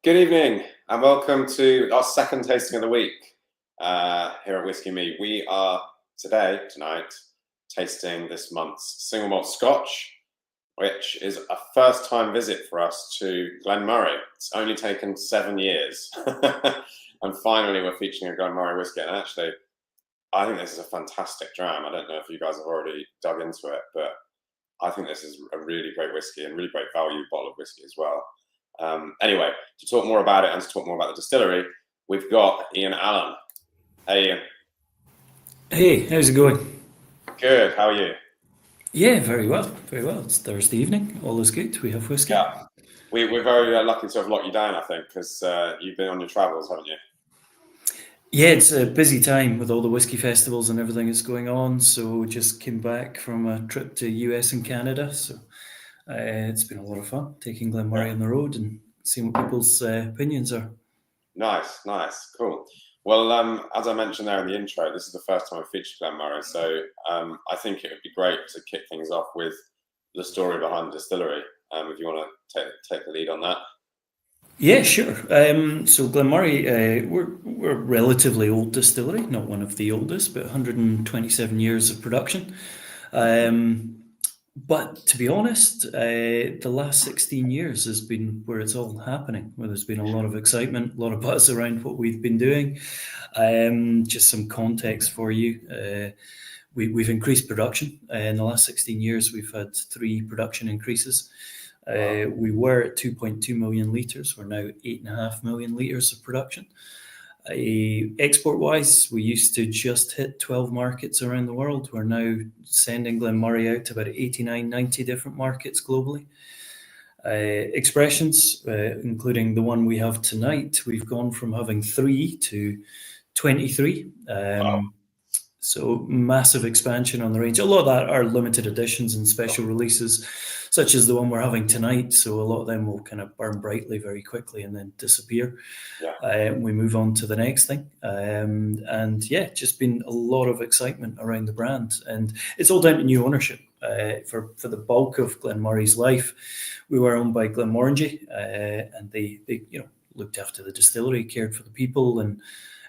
Good evening and welcome to our second tasting of the week here at Whisky Me. We are tonight, tasting this month's single malt Scotch, which is a first time visit for us to Glen Moray. It's only taken 7 years and finally we're featuring a Glen Moray whiskey. And actually, I think this is a fantastic dram. I don't know if you guys have already dug into it, but I think this is a really great whiskey and really great value bottle of whiskey as well. Anyway, to talk more about it and to talk more about the distillery, we've got Ian Allen. Hey, Ian. Hey, how's it going? Good. How are you? Yeah, very well, very well. It's Thursday evening. All is good. We have whiskey. Yeah, we're very lucky to have locked you down, I think, because you've been on your travels, haven't you? Yeah, it's a busy time with all the whiskey festivals and everything that's going on. So just came back from a trip to US and Canada. So it's been a lot of fun taking Glen Moray Yeah. on the road and seeing what people's opinions are. Nice, cool. Well, as I mentioned there in the intro, this is the first time I've featured Glen Moray, so I think it would be great to kick things off with the story behind the distillery. If you want to take the lead on that. Yeah, sure. So Glen Moray, we're a relatively old distillery, not one of the oldest, but 127 years of production. But to be honest, the last 16 years has been where it's all happening, where there's been a lot of excitement, a lot of buzz around what we've been doing. Just some context for you. We've increased production. In the last 16 years, we've had 3 production increases. We were at 2.2 million litres. We're now 8.5 million litres of production. Export-wise, we used to just hit 12 markets around the world. We're now sending Glen Moray out to about 89, 90 different markets globally. Expressions, including the one we have tonight, we've gone from having 3 to 23. So massive expansion on the range. A lot of that are limited editions and special releases, such as the one we're having tonight. So a lot of them will kind of burn brightly very quickly and then disappear. Yeah. We move on to the next thing. And yeah, just been a lot of excitement around the brand. And it's all down to new ownership. For the bulk of Glen Moray's life, we were owned by Glenmorangie, and they looked after the distillery, cared for the people and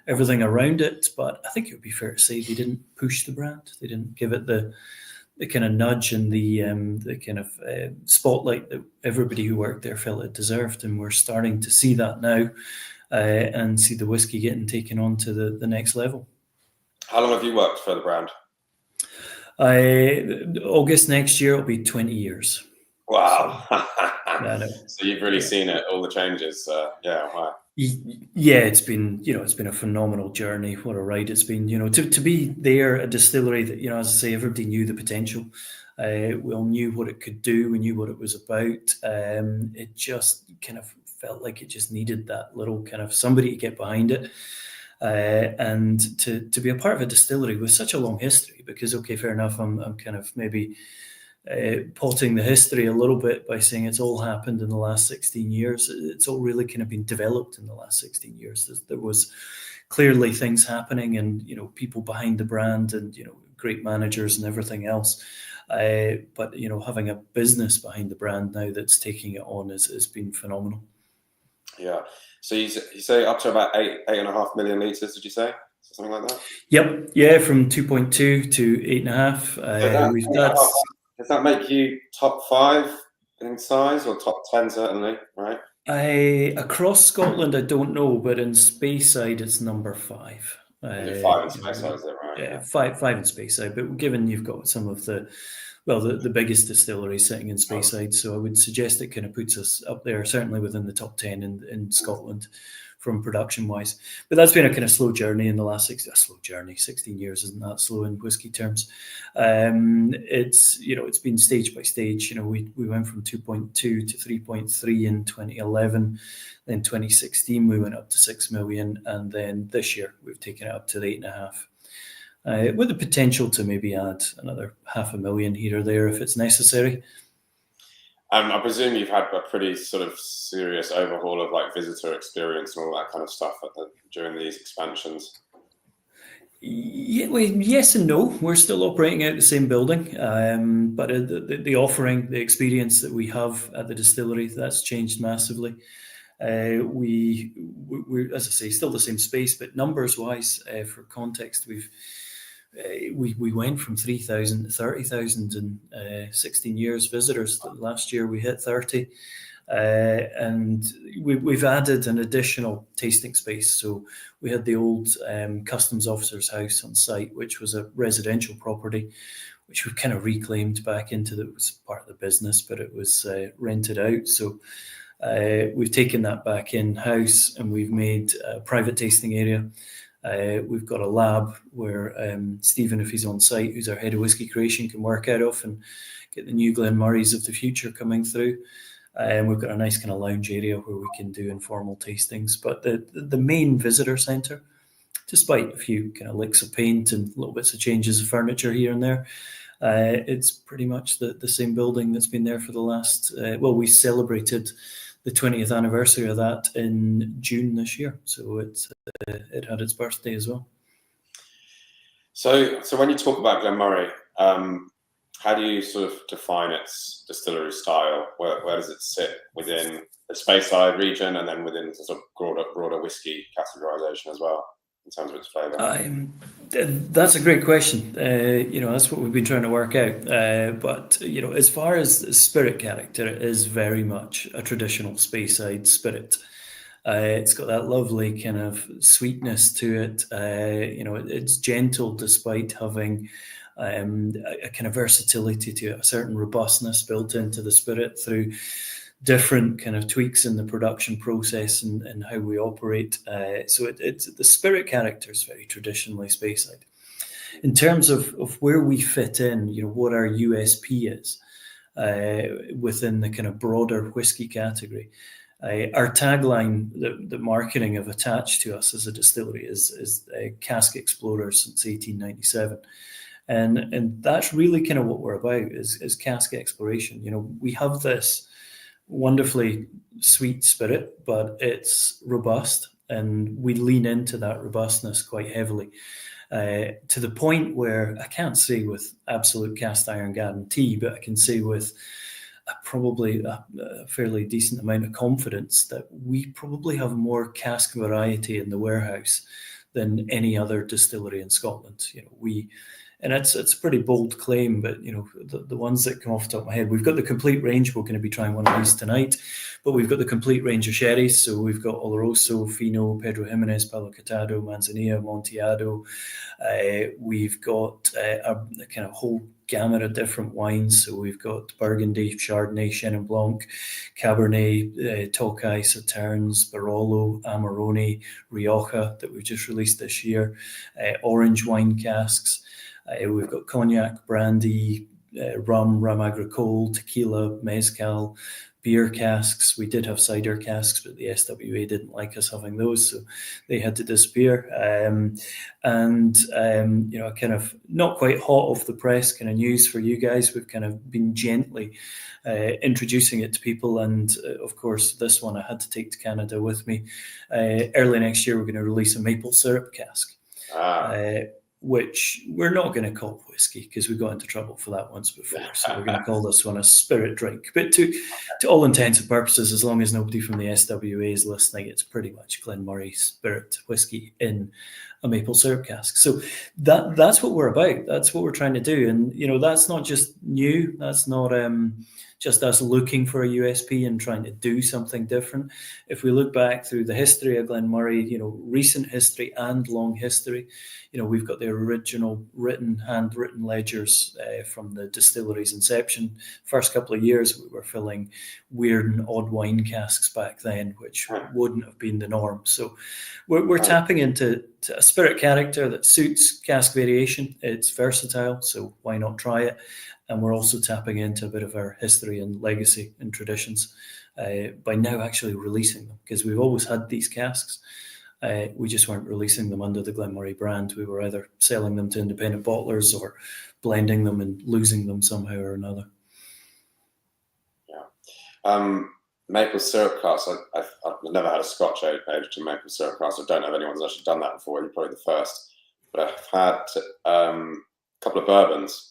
everything around it. But I think it would be fair to say they didn't push the brand. They didn't give it the kind of nudge and the kind of spotlight that everybody who worked there felt it deserved. And we're starting to see that now and see the whiskey getting taken on to the next level. How long have you worked for the brand? August next year, it'll be 20 years. Wow. So you've really seen it, all the changes. Yeah, wow. Yeah, it's been a phenomenal journey. What a ride it's been. To be there, a distillery that as I say, everybody knew the potential. We all knew what it could do. We knew what it was about. It just kind of felt like it just needed that little kind of somebody to get behind it. And to be a part of a distillery with such a long history, because okay, fair enough, I'm kind of maybe potting the history a little bit by saying it's all happened in the last 16 years. It's all really kind of been developed in the last 16 years. There was clearly things happening and, people behind the brand and, great managers and everything else. But, having a business behind the brand now that's taking it on has been phenomenal. Yeah. So you say up to about 8.5 million litres, did you say? Something like that? Yep. Yeah, from 2.2 to 8.5. Does that make you top 5 in size or top 10 certainly, right? Across Scotland, I don't know, but in Speyside, it's number 5. 5 in Speyside, is it right? Yeah, five in Speyside. But given you've got some of the biggest distilleries sitting in Speyside, so I would suggest it kind of puts us up there, certainly within the top 10 in Scotland from production-wise. But that's been a kind of slow journey in the last 16 years isn't that slow in whiskey terms. It's been stage by stage. We went from 2.2 to 3.3 in 2011. Then 2016 we went up to 6 million, and then this year we've taken it up to the 8.5. With the potential to maybe add another 500,000 here or there if it's necessary. I presume you've had a pretty sort of serious overhaul of like visitor experience and all that kind of stuff during these expansions. Yeah, well, yes and no. We're still operating out the same building, but the offering, the experience that we have at the distillery, that's changed massively. We, as I say, still the same space, but numbers wise, for context, we went from 3,000 to 30,000 in 16 years visitors. Last year we hit 30. And we've added an additional tasting space. So we had the old customs officer's house on site, which was a residential property, which we kind of reclaimed back into it was part of the business, but it was rented out. So we've taken that back in-house, and we've made a private tasting area. We've got a lab where Stephen, if he's on site, who's our head of whiskey creation, can work out of and get the new Glen Morays of the future coming through. And we've got a nice kind of lounge area where we can do informal tastings. But the main visitor centre, despite a few kind of licks of paint and little bits of changes of furniture here and there, it's pretty much the same building that's been there for the last, we celebrated the 20th anniversary of that in June this year. So it had its birthday as well. So when you talk about Glen Moray, how do you sort of define its distillery style? Where does it sit within the Speyside region, and then within the sort of broader whiskey categorization as well, in terms of its flavour? That's a great question. That's what we've been trying to work out. But as far as the spirit character, it is very much a traditional Speyside spirit. It's got that lovely kind of sweetness to it. It's gentle despite having a kind of versatility to it, a certain robustness built into the spirit through different kind of tweaks in the production process and how we operate. So it's the spirit character is very traditionally Speyside. In terms of where we fit in, what our USP is within the kind of broader whiskey category. Our tagline, the marketing have attached to us as a distillery is Cask Explorers since 1897. And that's really kind of what we're about is cask exploration. We have this wonderfully sweet spirit, but it's robust, and we lean into that robustness quite heavily to the point where I can't say with absolute cast iron guarantee, but I can say with probably a fairly decent amount of confidence that we probably have more cask variety in the warehouse than any other distillery in Scotland. And it's a pretty bold claim, but the ones that come off the top of my head, we've got the complete range. We're going to be trying one of these tonight, but we've got the complete range of sherries. So we've got Oloroso, Fino, Pedro Jimenez, Palo Cortado, Manzanilla, Amontillado. We've got a kind of whole gamut of different wines. So we've got Burgundy, Chardonnay, Chenin Blanc, Cabernet, Tokay, Sauternes, Barolo, Amarone, Rioja that we've just released this year, orange wine casks. We've got cognac, brandy, rum agricole, tequila, mezcal, beer casks. We did have cider casks, but the SWA didn't like us having those, so they had to disappear. Kind of not quite hot off the press kind of news for you guys. We've kind of been gently introducing it to people, and of course, this one I had to take to Canada with me. Early next year, we're going to release a maple syrup cask. Which we're not going to call whiskey because we got into trouble for that once before. So we're going to call this one a spirit drink. But to all intents and purposes, as long as nobody from the SWA is listening, it's pretty much Glen Moray spirit whiskey in a maple syrup cask. So that's what we're about. That's what we're trying to do. And, that's not just new. That's not just us looking for a USP and trying to do something different. If we look back through the history of Glen Moray, recent history and long history, we've got the original handwritten ledgers from the distillery's inception. First couple of years, we were filling weird and odd wine casks back then, which wouldn't have been the norm. So we're tapping into a spirit character that suits cask variation. It's versatile, so why not try it? And we're also tapping into a bit of our history and legacy and traditions by now actually releasing them, because we've always had these casks. We just weren't releasing them under the Glen Moray brand. We were either selling them to independent bottlers or blending them and losing them somehow or another. Yeah. Maple syrup cask. I've never had a Scotch aged in maple syrup cask. I don't know if anyone's actually done that before. You're probably the first. But I've had a couple of bourbons.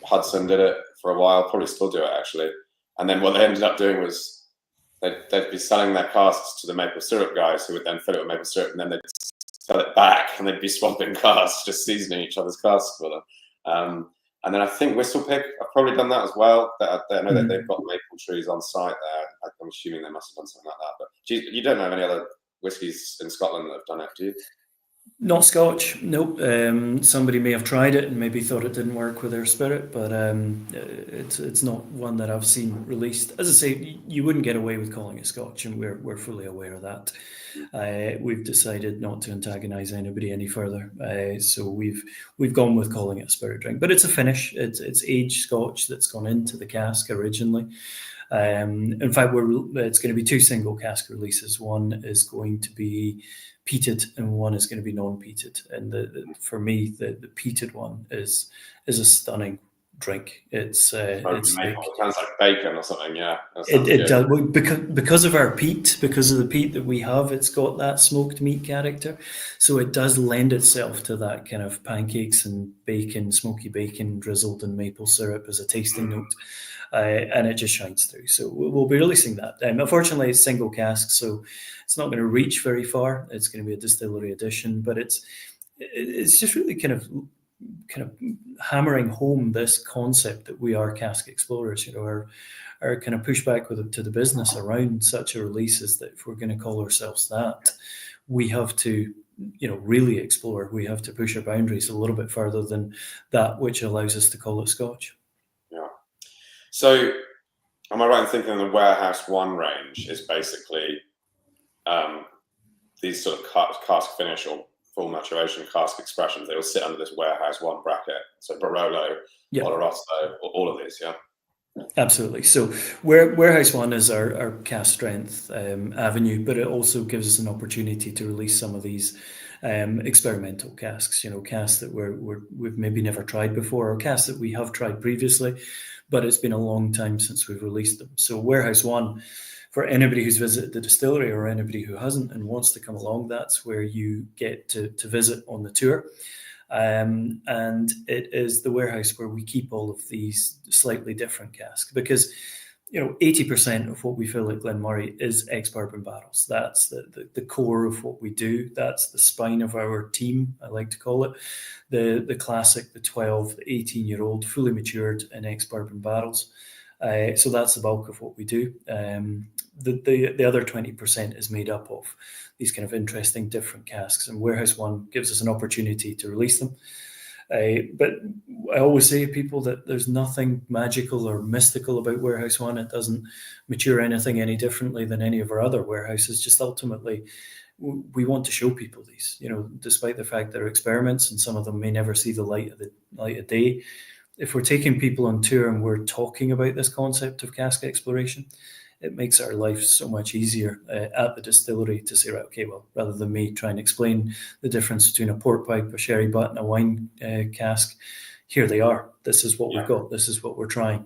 Hudson did it for a while, probably still do it actually. And then what they ended up doing was they'd be selling their casks to the maple syrup guys, who would then fill it with maple syrup, and then they'd sell it back, and they'd be swapping casks, just seasoning each other's casks for them. And then I think Whistlepick have probably done that as well. I know that they've got maple trees on site there. I'm assuming they must have done something like that. But you don't know of any other whiskies in Scotland that have done it, do you? Not Scotch, nope. Somebody may have tried it and maybe thought it didn't work with their spirit, but it's not one that I've seen released. As I say, you wouldn't get away with calling it Scotch, and we're fully aware of that. We've decided not to antagonise anybody any further, so we've gone with calling it a spirit drink. But it's a finish. It's aged Scotch that's gone into the cask originally. In fact, it's going to be 2 single cask releases. One is going to be peated and one is going to be non-peated. And for me, the peated one is a stunning drink. It sounds like bacon or something. Yeah, it does, because of our peat, because of the peat that we have. It's got that smoked meat character, so it does lend itself to that kind of pancakes and bacon, smoky bacon drizzled in maple syrup as a tasting note. And it just shines through. So we'll be releasing that. Unfortunately, it's single cask, so it's not going to reach very far. It's going to be a distillery edition, but it's just really kind of hammering home this concept that we are cask explorers. Our kind of pushback to the business around such a release is that if we're going to call ourselves that, we have to really explore. We have to push our boundaries a little bit further than that which allows us to call it Scotch. So, am I right in thinking the Warehouse 1 range is basically these sort of cask finish or full maturation cask expressions? They all sit under this Warehouse 1 bracket. So, Barolo, Oloroso, all of these, yeah? Absolutely. So, Warehouse 1 is our cask strength avenue, but it also gives us an opportunity to release some of these experimental casks, casks that we've maybe never tried before, or casks that we have tried previously, but it's been a long time since we've released them. So Warehouse 1, for anybody who's visited the distillery or anybody who hasn't and wants to come along, that's where you get to visit on the tour. And it is the warehouse where we keep all of these slightly different casks, because 80% of what we fill at Glen Moray is ex-bourbon barrels. That's the core of what we do. That's the spine of our team, I like to call it. The classic, the 12, the 18-year-old, fully matured in ex-bourbon barrels. So that's the bulk of what we do. The other 20% is made up of these kind of interesting different casks, and Warehouse 1 gives us an opportunity to release them. But I always say to people that there's nothing magical or mystical about Warehouse 1. It doesn't mature anything any differently than any of our other warehouses. Just ultimately, we want to show people these, despite the fact they're experiments and some of them may never see the light of day. If we're taking people on tour and we're talking about this concept of cask exploration, it makes our life so much easier at the distillery to say, right, okay, well, rather than me try and explain the difference between a port pipe, a sherry butt, and a wine cask, here they are. This is what we've got. This is what we're trying.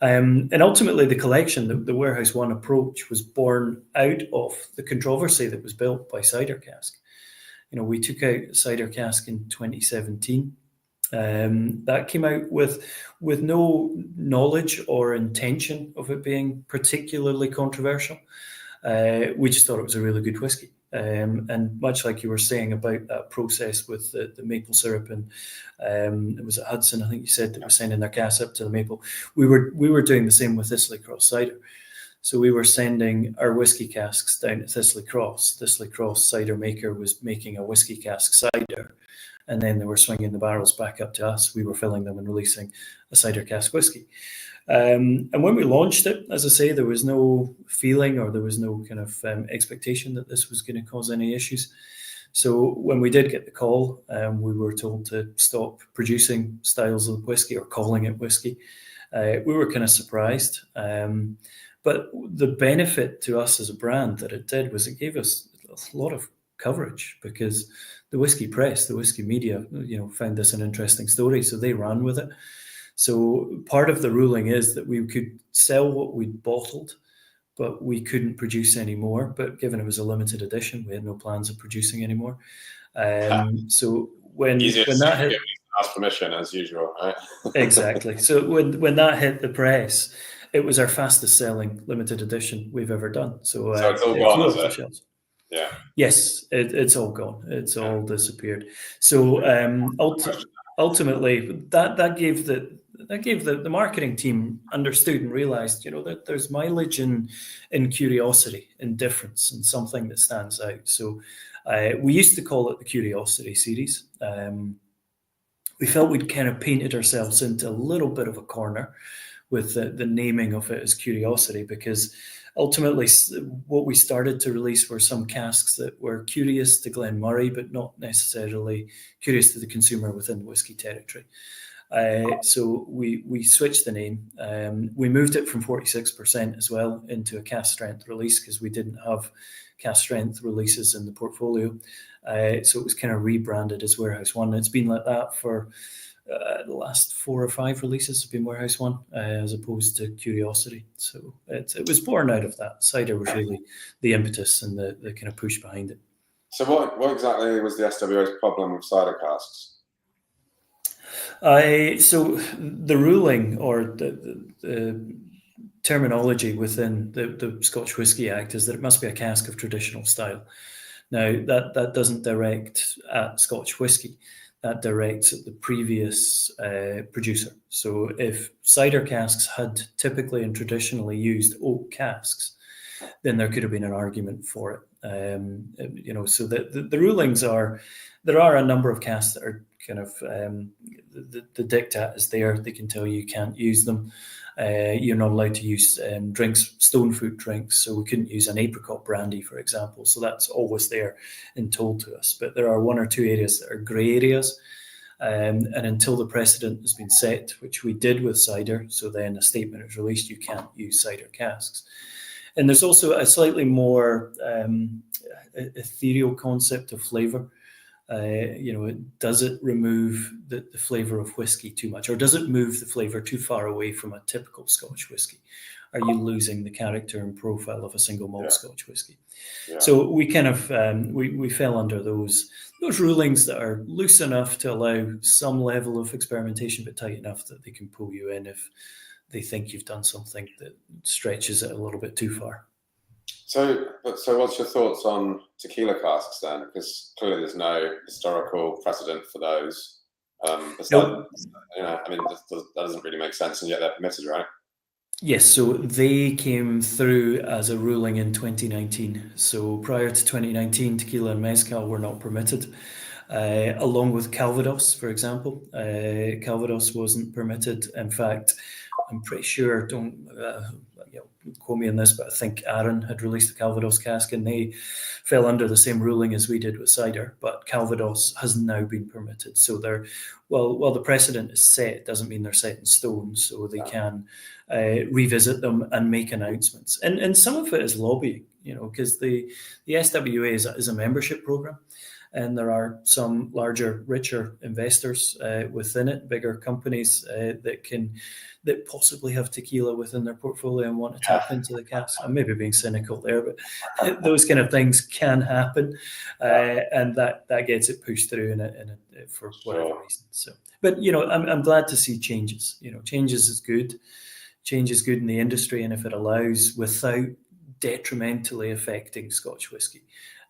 And ultimately, the collection, the Warehouse 1 approach, was born out of the controversy that was built by cider cask. We took out cider cask in 2017. That came out with no knowledge or intention of it being particularly controversial. We just thought it was a really good whiskey. And much like you were saying about that process with the maple syrup, and it was at Hudson, I think you said, that was sending their cask up to the maple. We were doing the same with Thistley Cross cider. So we were sending our whiskey casks down to Thistley Cross. Thistley Cross cider maker was making a whiskey cask cider, and then they were swinging the barrels back up to us. We were filling them and releasing a cider cask whiskey. And when we launched it, as I say, there was no feeling or there was no kind of expectation that this was going to cause any issues. So when we did get the call, we were told to stop producing styles of whiskey or calling it whiskey. We were kind of surprised. But the benefit to us as a brand that it did was it gave us a lot of coverage, because the whiskey press, the whiskey media, found this an interesting story, so they ran with it. So part of the ruling is that we could sell what we'd bottled, but we couldn't produce any more. But given it was a limited edition, we had no plans of producing anymore. So when that hit, ask permission as usual, right? Exactly. So when that hit the press, it was our fastest selling limited edition we've ever done. So it's all it flew gone, off is the it? shelves. Yeah. Yes, it's all gone. It's all disappeared. So ultimately, that gave the marketing team understood and realized, that there's mileage in curiosity, in difference, and something that stands out. So we used to call it the Curiosity series. We felt we'd kind of painted ourselves into a little bit of a corner with the naming of it as Curiosity, because ultimately what we started to release were some casks that were curious to Glen Moray, but not necessarily curious to the consumer within the whisky territory. So we switched the name. We moved it from 46% as well into a cask strength release, because we didn't have cask strength releases in the portfolio. So it was kind of rebranded as Warehouse One. It's been like that for the last 4 or 5 releases have been Warehouse One, as opposed to Curiosity. So it was born out of that. Cider was really the impetus and the kind of push behind it. So what exactly was the SWA's problem with cider casks? So the ruling, or the terminology within the Scotch Whisky Act, is that it must be a cask of traditional style. Now, that doesn't direct at Scotch whisky. That directs at the previous producer. So if cider casks had typically and traditionally used oak casks, then there could have been an argument for it. So the rulings are, there are a number of casks that are kind of, the diktat is there. They can tell you can't use them. You're not allowed to use drinks, stone fruit drinks. So we couldn't use an apricot brandy, for example. So that's always there and told to us. But there are 1 or 2 areas that are grey areas. And until the precedent has been set, which we did with cider, so then a statement is released, you can't use cider casks. And there's also a slightly more ethereal concept of flavour. Does it remove the flavour of whiskey too much, or does it move the flavour too far away from a typical Scotch whisky? Are you losing the character and profile of a single malt Scotch whisky? Yeah. So we kind of we fell under those rulings that are loose enough to allow some level of experimentation, but tight enough that they can pull you in if they think you've done something that stretches it a little bit too far. So what's your thoughts on tequila casks then? Because clearly there's no historical precedent for those. That doesn't really make sense, and yet they're permitted, right? Yes, so they came through as a ruling in 2019. So prior to 2019, tequila and mezcal were not permitted, along with Calvados, for example. Calvados wasn't permitted. In fact, I'm pretty sure, don't quote me on this, but I think Aaron had released the Calvados cask and they fell under the same ruling as we did with cider, but Calvados has now been permitted. So while the precedent is set, doesn't mean they're set in stone, so they can revisit them and make announcements. And some of it is lobbying, because the SWA is a membership program. And there are some larger, richer investors within it, bigger companies that possibly have tequila within their portfolio and want to tap into the cask. I'm maybe being cynical there, but those kind of things can happen, and that gets it pushed through for whatever reason. So, but I'm glad to see changes. Changes is good. Change is good in the industry, and if it allows without detrimentally affecting Scotch whisky,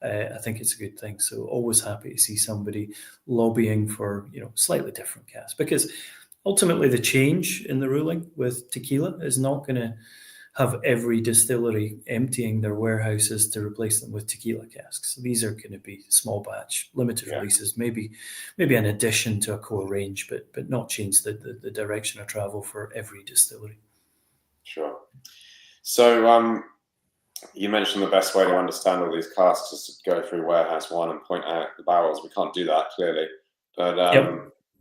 I think it's a good thing. So always happy to see somebody lobbying for slightly different casks, because ultimately the change in the ruling with tequila is not going to have every distillery emptying their warehouses to replace them with tequila casks. These are going to be small batch, limited releases, maybe an addition to a core range, but not change the direction of travel for every distillery. Sure. So you mentioned the best way to understand all these casks is to go through Warehouse One and point out the barrels. We can't do that, clearly. But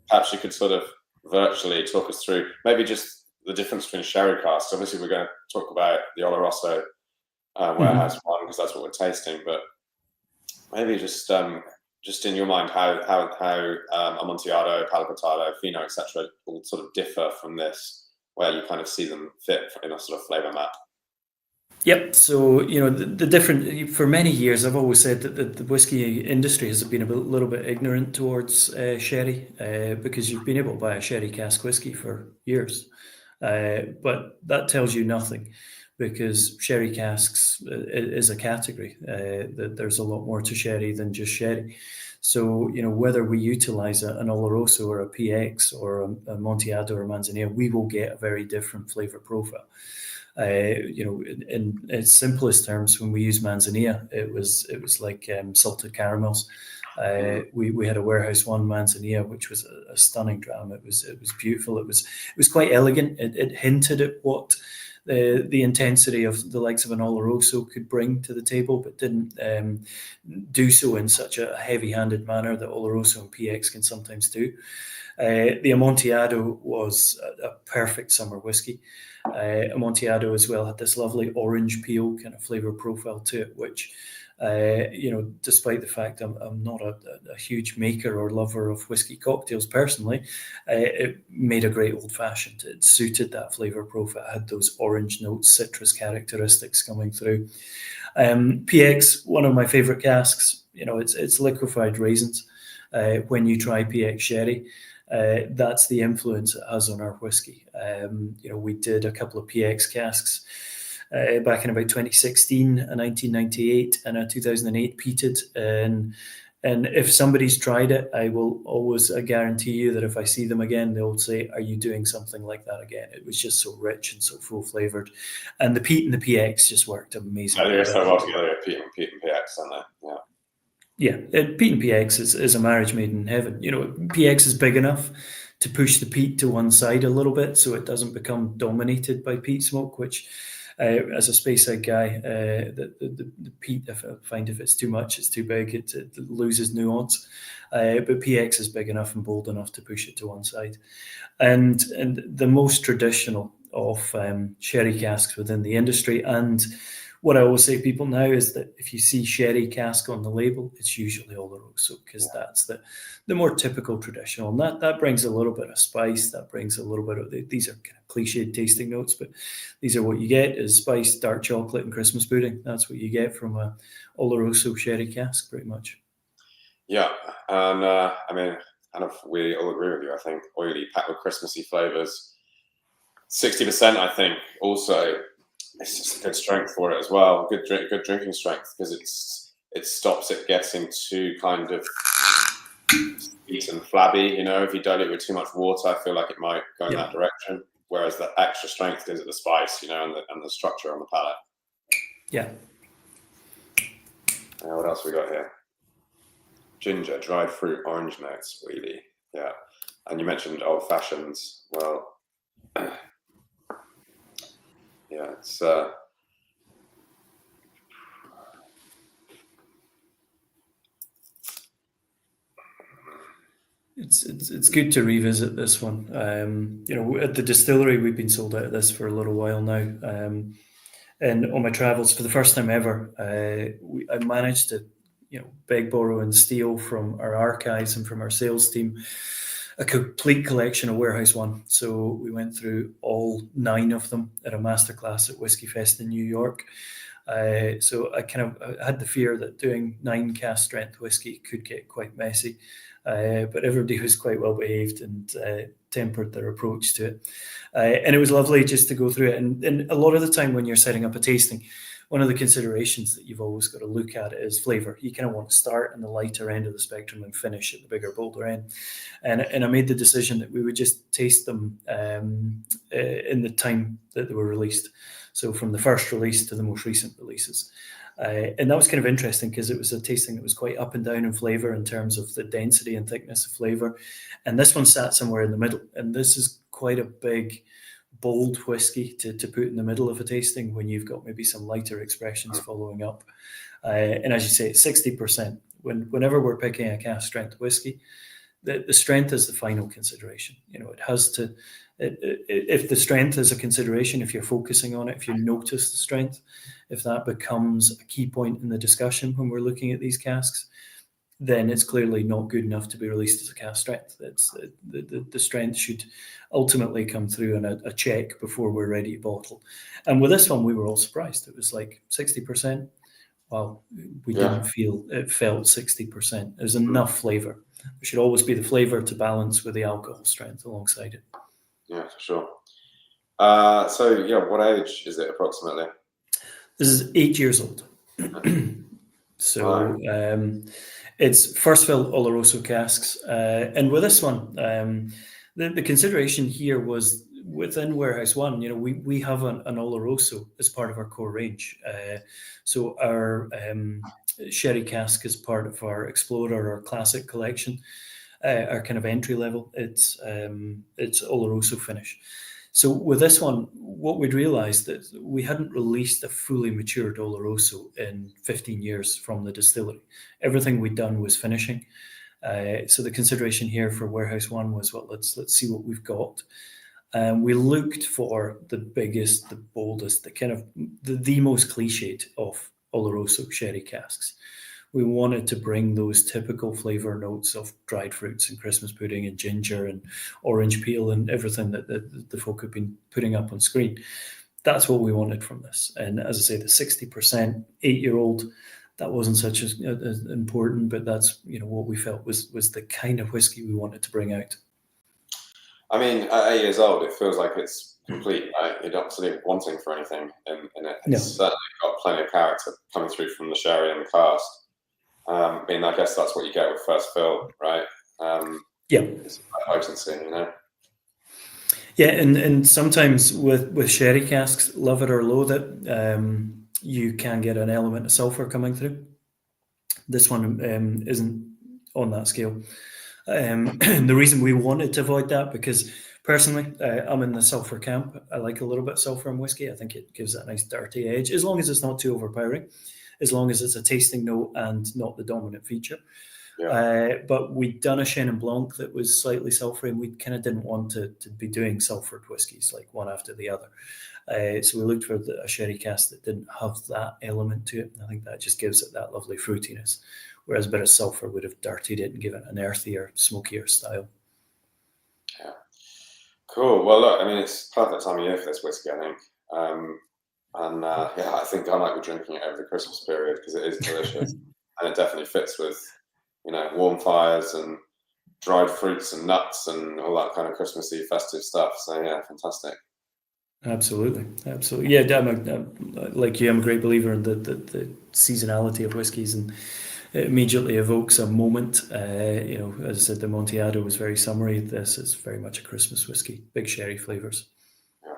perhaps you could sort of virtually talk us through maybe just the difference between sherry casks. Obviously, we're going to talk about the Oloroso Warehouse One, because that's what we're tasting. But maybe just in your mind, how Amontillado, Palo, Fino, etc., all sort of differ from this, where you kind of see them fit in a sort of flavour map. Yep. So, the different, for many years, I've always said that the whiskey industry has been a little bit ignorant towards sherry, because you've been able to buy a sherry cask whiskey for years. But that tells you nothing, because sherry casks is a category. That there's a lot more to sherry than just sherry. So, whether we utilize an Oloroso or a PX or a Amontillado or Manzanilla, we will get a very different flavor profile. In its simplest terms, when we use Manzanilla, it was like salted caramels. We had a Warehouse One Manzanilla, which was a stunning dram. It was beautiful. It was quite elegant. It hinted at what the intensity of the likes of an Oloroso could bring to the table, but didn't do so in such a heavy-handed manner that Oloroso and PX can sometimes do. The Amontillado was a perfect summer whiskey. Amontillado as well had this lovely orange peel kind of flavor profile to it, which, despite the fact I'm not a huge maker or lover of whiskey cocktails personally, it made a great old fashioned. It suited that flavor profile. It had those orange notes, citrus characteristics coming through. PX, one of my favorite casks. It's liquefied raisins. When you try PX sherry, that's the influence it has on our whiskey. We did a couple of PX casks back in about 2016, a 1998, and a 2008 peated. And if somebody's tried it, I will always guarantee you that if I see them again, they'll say, "Are you doing something like that again?" It was just so rich and so full flavored, and the peat and the PX just worked amazingly. They're so well together, peat and PX, aren't they? Yeah. Yeah, peat and PX is a marriage made in heaven. PX is big enough to push the peat to one side a little bit, so it doesn't become dominated by peat smoke, which, as a Speyside guy, the peat, I find if it's too much, it's too big, it loses nuance. But PX is big enough and bold enough to push it to one side. And the most traditional of sherry casks within the industry, and what I always say to people now is that if you see sherry cask on the label, it's usually Oloroso, because that's the more typical traditional. And that brings a little bit of spice. That brings a little bit of, these are kind of cliched tasting notes, but these are what you get is spice, dark chocolate, and Christmas pudding. That's what you get from a Oloroso sherry cask, pretty much. Yeah, and we all agree with you. I think oily, packed with Christmassy flavors. 60%, I think, also. It's just a good strength for it as well. Good drinking strength, because it stops it getting too kind of sweet and flabby. If you dilute it with too much water, I feel like it might go in that direction. Whereas the extra strength gives it the spice, and the structure on the palate. Yeah. What else we got here? Ginger, dried fruit, orange notes, really. Yeah. And you mentioned old fashions. Well. Yeah, it's good to revisit this one. At the distillery, we've been sold out of this for a little while now. And on my travels, for the first time ever, I managed to, beg, borrow, and steal from our archives and from our sales team a complete collection of Warehouse One. So we went through all 9 of them at a masterclass at Whiskey Fest in New York. So I had the fear that doing 9 cask strength whiskey could get quite messy. But everybody was quite well behaved and tempered their approach to it. And it was lovely just to go through it. And a lot of the time when you're setting up a tasting, one of the considerations that you've always got to look at is flavour. You kind of want to start in the lighter end of the spectrum and finish at the bigger, bolder end. And I made the decision that we would just taste them in the time that they were released. So from the first release to the most recent releases. And that was kind of interesting because it was a tasting that was quite up and down in flavour in terms of the density and thickness of flavour. And this one sat somewhere in the middle. And this is quite a big, bold whiskey to put in the middle of a tasting when you've got maybe some lighter expressions following up. And as you say, it's 60%. Whenever we're picking a cask strength whiskey, the strength is the final consideration. It has to, if the strength is a consideration, if you're focusing on it, if you notice the strength, if that becomes a key point in the discussion when we're looking at these casks, then it's clearly not good enough to be released as a cask strength. It's the strength should ultimately come through in a check before we're ready to bottle. And with this one, we were all surprised. It was like 60%. Wow, we didn't feel it felt 60%. There's enough flavour. There should always be the flavour to balance with the alcohol strength alongside it. Yeah, for sure. So yeah, what age is it approximately? This is 8 years old. So it's first fill Oloroso casks. And with this one, the consideration here was within Warehouse One, we have an Oloroso as part of our core range. So our sherry cask is part of our Explorer or Classic collection, our kind of entry level. It's Oloroso finish. So with this one, what we'd realised that we hadn't released a fully matured Oloroso in 15 years from the distillery. Everything we'd done was finishing. So the consideration here for Warehouse One was, well, let's see what we've got. We looked for the biggest, the boldest, the kind of the most cliched of Oloroso sherry casks. We wanted to bring those typical flavour notes of dried fruits and Christmas pudding and ginger and orange peel and everything that the folk have been putting up on screen. That's what we wanted from this. And as I say, the 60% 8-year-old, that wasn't such as important, but that's what we felt was the kind of whiskey we wanted to bring out. I mean, at 8 years old, it feels like it's complete, right? You're not absolutely wanting for anything in it. It's certainly got plenty of character coming through from the sherry and the cask. I mean, I guess that's what you get with first fill, right? It's potency, Yeah, and sometimes with sherry casks, love it or loathe it, you can get an element of sulphur coming through. This one isn't on that scale. The reason we wanted to avoid that, because personally, I'm in the sulphur camp. I like a little bit of sulphur in whiskey. I think it gives that nice dirty edge, as long as it's not too overpowering, as long as it's a tasting note and not the dominant feature. Yeah. But we'd done a Chenin Blanc that was slightly sulphury, and we kind of didn't want to be doing sulphured whiskies like one after the other. So we looked for a sherry cask that didn't have that element to it. I think that just gives it that lovely fruitiness, whereas a bit of sulphur would have dirtied it and given it an earthier, smokier style. Yeah. Cool. Well, look, I mean, it's perfect time of year for this whiskey, I think. I think I might be drinking it over the Christmas period because it is delicious. And it definitely fits with, warm fires and dried fruits and nuts and all that kind of Christmassy festive stuff. So yeah, fantastic. Absolutely. Yeah, like you, I'm a great believer in the seasonality of whiskies, and it immediately evokes a moment. As I said, the Amontillado was very summery. This is very much a Christmas whiskey, big sherry flavours. Yeah.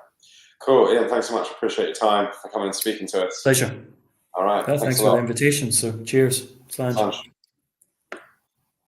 Cool. Ian, thanks so much. Appreciate your time for coming and speaking to us. Pleasure. All right. Thanks for the invitation. So cheers. Slange.